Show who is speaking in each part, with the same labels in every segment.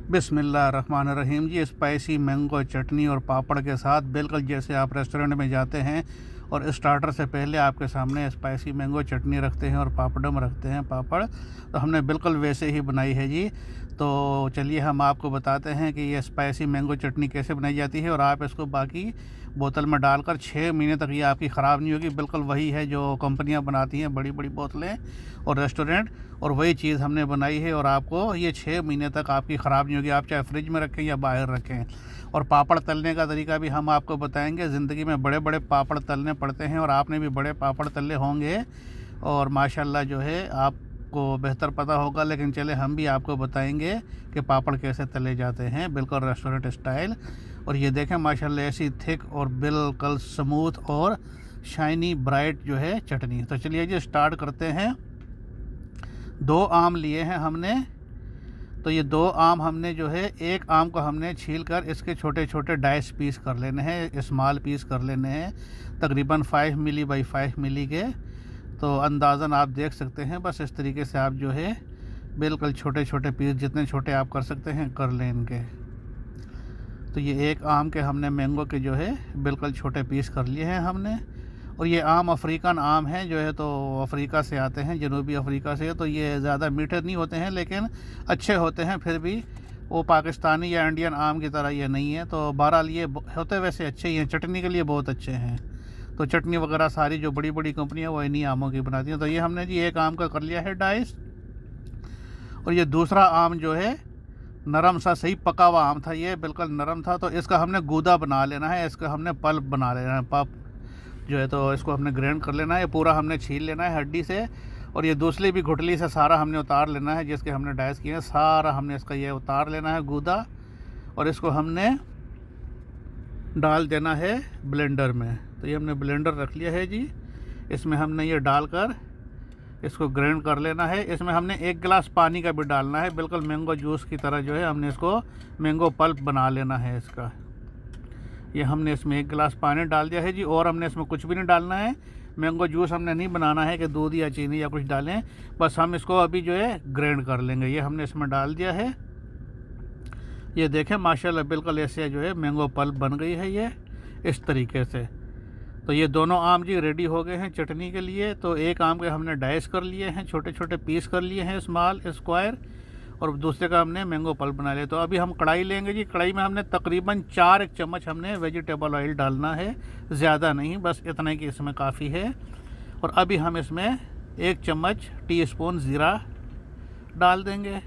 Speaker 1: बिस्मिल्लाहिर्रहमानिर्रहीम जी। Spicy mango चटनी और पापड़ के साथ, बिल्कुल जैसे आप रेस्टोरेंट में जाते हैं और स्टार्टर से पहले आपके सामने स्पाइसी मैंगो चटनी रखते हैं और पापड़म रखते हैं, पापड़, तो हमने बिल्कुल वैसे ही बनाई है जी। तो चलिए हम आपको बताते हैं कि ये स्पाइसी मैंगो चटनी कैसे बनाई जाती है और आप इसको बाकी बोतल में डालकर 6 महीने तक ये आपकी ख़राब नहीं होगी। बिल्कुल वही है जो कंपनियां बनाती हैं, बड़ी बड़ी बोतलें और रेस्टोरेंट, और वही चीज़ हमने बनाई है और आपको ये 6 महीने तक आपकी ख़राब नहीं होगी, आप चाहे फ्रिज में रखें या बाहर रखें। और पापड़ तलने का तरीका भी हम आपको बताएंगे। ज़िंदगी में बड़े बड़े पापड़ तलने पड़ते हैं और आपने भी बड़े पापड़ तले होंगे और माशाल्लाह जो है आपको बेहतर पता होगा, लेकिन चले हम भी आपको बताएंगे कि पापड़ कैसे तले जाते हैं, बिल्कुल रेस्टोरेंट स्टाइल। और ये देखें माशाल्लाह ऐसी थिक और बिल्कुल स्मूथ और शाइनी ब्राइट जो है चटनी। तो चलिए जी स्टार्ट करते हैं। 2 आम लिए हैं हमने, तो ये 2 आम हमने जो है, एक आम को हमने छील कर इसके छोटे छोटे डाइस पीस कर लेने हैं, स्मॉल पीस कर लेने हैं, तकरीबन 5 मिली बाई 5 मिली के। तो अंदाज़न आप देख सकते हैं, बस इस तरीके से आप जो है बिल्कुल छोटे छोटे पीस, जितने छोटे आप कर सकते हैं कर लें इनके। तो ये एक आम के हमने मैंगो के जो है बिल्कुल छोटे पीस कर लिए हैं हमने। और ये आम अफ्रीकन आम है जो है, तो अफ्रीका से आते हैं, जनूबी अफ्रीका से। तो ये ज़्यादा मीठे नहीं होते हैं लेकिन अच्छे होते हैं, फिर भी वो पाकिस्तानी या इंडियन आम की तरह ये नहीं है। तो बहरहाल ये होते वैसे अच्छे ही हैं, चटनी के लिए बहुत अच्छे हैं। तो चटनी वगैरह सारी जो बड़ी बड़ी कंपनियाँ वो इन्हीं आमों की बनाती हैं। तो ये हमने जी एक आम का कर लिया है डाइस। और ये दूसरा आम जो है नरम सा, सही पका हुआ आम था, ये बिल्कुल नरम था, तो इसका हमने गूदा बना लेना है, इसका हमने पल्प बना लेना है, पल्प जो है। तो इसको हमने ग्राइंड कर लेना है, पूरा हमने छील लेना है हड्डी से। और ये दूसरी भी गुठली से सारा हमने उतार लेना है, जिसके हमने डाइस किए हैं, सारा हमने इसका ये उतार लेना है गूदा। और इसको हमने डाल देना है ब्लेंडर में। तो ये हमने ब्लेंडर रख लिया है जी, इसमें हमने ये डालकर इसको ग्राइंड कर लेना है। इसमें हमने 1 गिलास पानी का भी डालना है, बिल्कुल मैंगो जूस की तरह जो है हमने इसको मैंगो पल्प बना लेना है इसका। ये हमने इसमें 1 गिलास पानी डाल दिया है जी, और हमने इसमें कुछ भी नहीं डालना है। मैंगो जूस हमने नहीं बनाना है कि दूध या चीनी या कुछ डालें, बस हम इसको अभी जो है ग्राइंड कर लेंगे। ये हमने इसमें डाल दिया है, ये देखें माशाल्लाह बिल्कुल ऐसे जो है मैंगो पल्प बन गई है ये इस तरीके से। तो ये दोनों आम जी रेडी हो गए हैं चटनी के लिए। तो एक आम के हमने डाइस कर लिए हैं, छोटे छोटे पीस कर लिए हैं स्मॉल स्क्वायर, और दूसरे का हमने मैंगो पल्प बना लिया। तो अभी हम कढ़ाई लेंगे जी, कढ़ाई में हमने तकरीबन 4 चम्मच हमने वेजिटेबल ऑयल डालना है, ज़्यादा नहीं, बस इतना ही कि इसमें काफ़ी है। और अभी हम इसमें 1 चम्मच टीस्पून ज़ीरा डाल देंगे।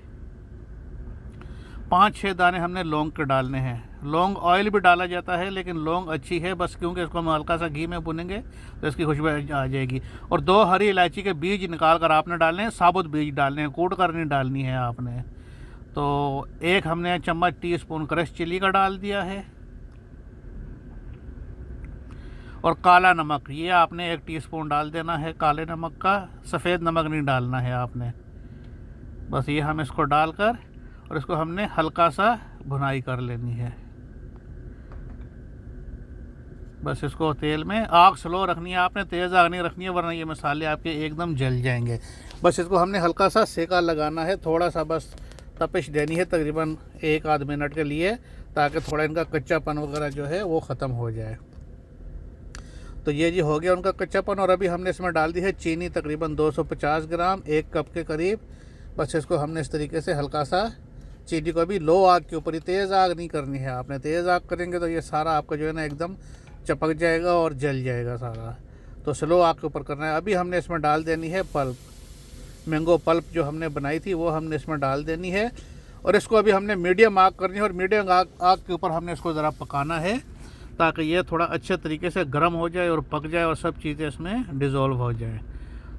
Speaker 1: 5-6 दाने हमने लौंग के डालने हैं। लौंग ऑयल भी डाला जाता है लेकिन लौंग अच्छी है, बस क्योंकि इसको हम हल्का सा घी में भुनेंगे तो इसकी खुशबू आ जाएगी। और 2 हरी इलायची के बीज निकाल कर आपने डालने हैं, साबुत बीज डालने हैं, कूट कर नहीं डालनी है आपने। तो 1 हमने चम्मच टीस्पून क्रश चिली का डाल दिया है। और काला नमक, ये आपने 1 टीस्पून डाल देना है काले नमक का, सफ़ेद नमक नहीं डालना है आपने। बस ये हम इसको डालकर और इसको हमने हल्का सा भुनाई कर लेनी है। बस इसको तेल में, आग स्लो रखनी है आपने, तेज़ आग नहीं रखनी है वरना ये मसाले आपके एकदम जल जाएंगे। बस इसको हमने हल्का सा सेका लगाना है, थोड़ा सा बस तपिश देनी है, तकरीबन 1-आध मिनट के लिए, ताकि थोड़ा इनका कच्चापन वगैरह जो है वो ख़त्म हो जाए। तो ये जी हो गया उनका कच्चापन। और अभी हमने इसमें डाल दी है चीनी, तकरीबन 250 ग्राम, 1 कप के करीब। बस इसको हमने इस तरीके से हल्का सा, चीनी को भी लो आग के ऊपर ही, तेज़ आग नहीं करनी है आपने, तेज़ आग करेंगे तो ये सारा आपका जो है ना एकदम चपक जाएगा और जल जाएगा सारा। तो स्लो आग के ऊपर करना है। अभी हमने इसमें डाल देनी है पल्प, मैंगो पल्प जो हमने बनाई थी वो हमने इसमें डाल देनी है। और इसको अभी हमने मीडियम आग करनी है और मीडियम आग के ऊपर हमने इसको ज़रा पकाना है, ताकि ये थोड़ा अच्छे तरीके से गर्म हो जाए और पक जाए और सब चीज़ें इसमें डिज़ोल्व हो जाए।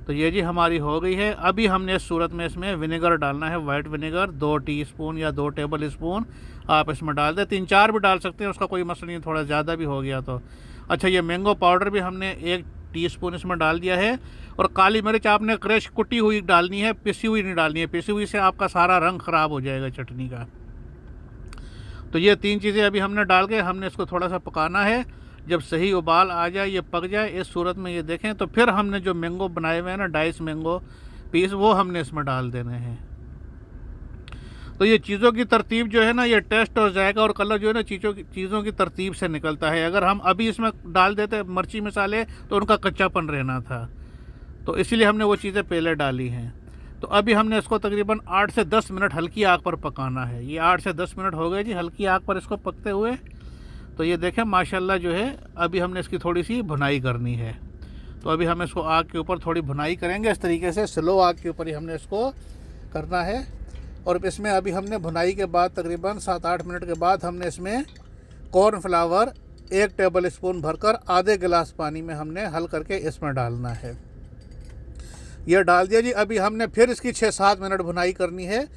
Speaker 1: तो ये जी हमारी हो गई है। अभी हमने इस सूरत में इसमें विनेगर डालना है, वाइट विनेगर 2 टीस्पून या 2 टेबल स्पून आप इसमें डाल दें, 3-4 भी डाल सकते हैं, उसका कोई मसला नहीं, थोड़ा ज़्यादा भी हो गया तो। अच्छा, ये मैंगो पाउडर भी हमने 1 टीस्पून इसमें डाल दिया है। और काली मिर्च आपने क्रश कुटी हुई डालनी है, पिसी हुई नहीं डालनी है, पिसी हुई से आपका सारा रंग ख़राब हो जाएगा चटनी का। तो ये 3 चीज़ें अभी हमने डाल के हमने इसको थोड़ा सा पकाना है। जब सही उबाल आ जाए, ये पक जाए, इस सूरत में ये देखें, तो फिर हमने जो मैंगो बनाए हुए हैं ना, डाइस मैंगो पीस, वो हमने इसमें डाल देने हैं। तो ये चीज़ों की तरतीब जो है ना, ये टेस्ट और जायका और कलर जो है ना चीज़ों की तरतीब से निकलता है। अगर हम अभी इसमें डाल देते मिर्ची मसाले तो उनका कच्चापन रहना था, तो इसीलिए हमने वो चीज़ें पहले डाली हैं। तो अभी हमने इसको तकरीबन 8 से 10 मिनट हल्की आग पर पकाना है। ये 8 से 10 मिनट हो गए जी हल्की आग पर इसको पकते हुए। तो ये देखें माशाल्लाह जो है अभी हमने इसकी थोड़ी सी भुनाई करनी है। तो अभी हम इसको आग के ऊपर थोड़ी भुनाई करेंगे, इस तरीके से स्लो आग के ऊपर ही हमने इसको करना है। और इसमें अभी हमने भुनाई के बाद तकरीबन 7-8 मिनट के बाद हमने इसमें कॉर्नफ्लावर 1 टेबल स्पून भरकर आधे गिलास पानी में हमने हल करके इसमें डालना है। यह डाल दिया जी। अभी हमने फिर इसकी 6-7 मिनट भुनाई करनी है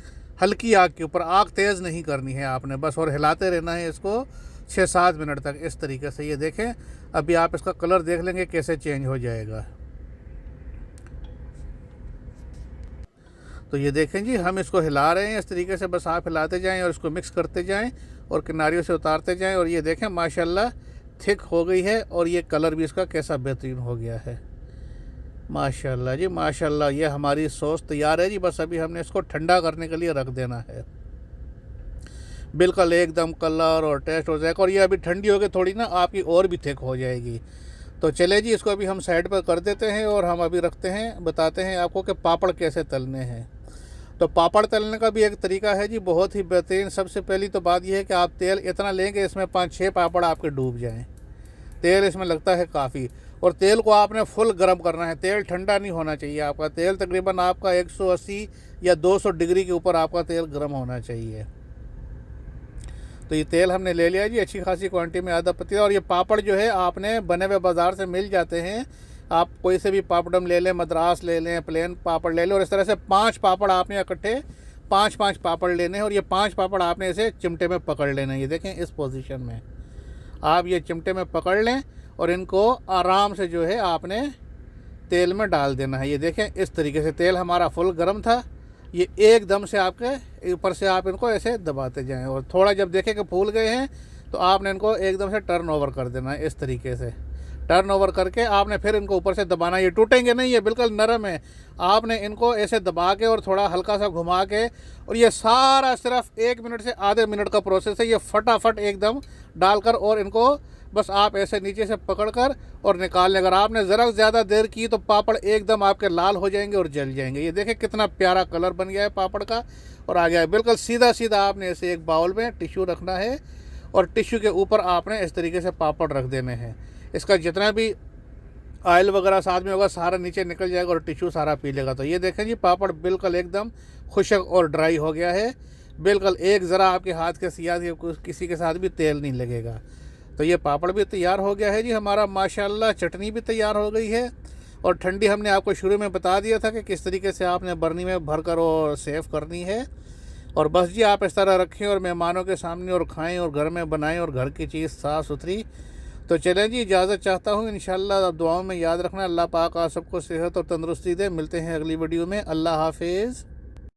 Speaker 1: हल्की आग के ऊपर। आग तेज़ नहीं करनी है आपने, बस और हिलाते रहना है इसको 6-7 मिनट तक इस तरीके से। ये देखें अभी आप इसका कलर देख लेंगे कैसे चेंज हो जाएगा। तो ये देखें जी हम इसको हिला रहे हैं इस तरीके से, बस आप हिलाते जाएं और इसको मिक्स करते जाएं और किनारियों से उतारते जाएं। और ये देखें माशाल्लाह थिक हो गई है और ये कलर भी इसका कैसा बेहतरीन हो गया है माशाल्लाह जी माशाल्लाह। ये हमारी सॉस तैयार है जी। बस अभी हमने इसको ठंडा करने के लिए रख देना है। बिल्कुल एकदम कलर और टेस्ट हो जाएगा। और ये अभी ठंडी होगी थोड़ी ना आपकी और भी थिक हो जाएगी। तो चले जी इसको अभी हम साइड पर कर देते हैं और हम अभी रखते हैं, बताते हैं आपको कि पापड़ कैसे तलने हैं। तो पापड़ तलने का भी एक तरीका है जी बहुत ही बेहतरीन। सबसे पहली तो बात यह है कि आप तेल इतना लेंगे इसमें 5-6 पापड़ आपके डूब जाएं। तेल इसमें लगता है काफ़ी। और तेल को आपने फुल गर्म करना है, तेल ठंडा नहीं होना चाहिए आपका। तेल तकरीबन आपका 180 या 200 डिग्री के ऊपर आपका तेल गर्म होना चाहिए। तो ये तेल हमने ले लिया जी अच्छी खासी क्वांटिटी में, आधा पतीला। और ये पापड़ जो है आपने बने हुए बाज़ार से मिल जाते हैं। आप कोई से भी पापड़म ले लें, मद्रास ले लें, प्लेन पापड़ ले लें। और इस तरह से 5 पापड़ आपने इकट्ठे 5-5 पापड़ लेने हैं। और ये 5 पापड़ आपने इसे चिमटे में पकड़ लेना है। ये देखें इस पोजीशन में आप ये चिमटे में पकड़ लें और इनको आराम से जो है आपने तेल में डाल देना है। ये देखें इस तरीके से तेल हमारा फुल गर्म था। ये एकदम से आपके ऊपर से आप इनको ऐसे दबाते जाएं और थोड़ा जब देखें कि फूल गए हैं तो आपने इनको एकदम से टर्न ओवर कर देना है। इस तरीके से टर्न ओवर करके आपने फिर इनको ऊपर से दबाना। ये टूटेंगे नहीं, ये बिल्कुल नरम है। आपने इनको ऐसे दबा के और थोड़ा हल्का सा घुमा के, और ये सारा सिर्फ 1 मिनट से आधे मिनट का प्रोसेस है। ये फटाफट एकदम डालकर और इनको बस आप ऐसे नीचे से पकड़कर और निकाल लें। अगर आपने ज़रा ज़्यादा देर की तो पापड़ एकदम आपके लाल हो जाएंगे और जल जाएंगे। ये देखें कितना प्यारा कलर बन गया है पापड़ का और आ गया है बिल्कुल सीधा सीधा। आपने ऐसे एक बाउल में टिश्यू रखना है और टिश्यू के ऊपर आपने इस तरीके से पापड़ रख देने हैं। इसका जितना भी ऑयल वगैरह साथ में होगा सारा नीचे निकल जाएगा और टिश्यू सारा पी लेगा। तो ये देखें जी पापड़ बिल्कुल एकदम खुशक और ड्राई हो गया है। बिल्कुल एक ज़रा आपके हाथ के सियाद किसी के साथ भी तेल नहीं लगेगा। तो ये पापड़ भी तैयार हो गया है जी हमारा माशाल्लाह। चटनी भी तैयार हो गई है और ठंडी हमने आपको शुरू में बता दिया था कि किस तरीके से आपने बर्नी में भरकर और सेव करनी है। और बस जी आप इस तरह रखें और मेहमानों के सामने और खाएं और घर में बनाएं और घर की चीज़ साफ़ सुथरी। तो चलें जी इजाज़त चाहता हूँ। इंशाल्लाह दुआओं में याद रखना। अल्लाह पाक आप सबको सेहत और तंदुरुस्ती दे। मिलते हैं अगली वीडियो में। अल्लाह हाफिज़।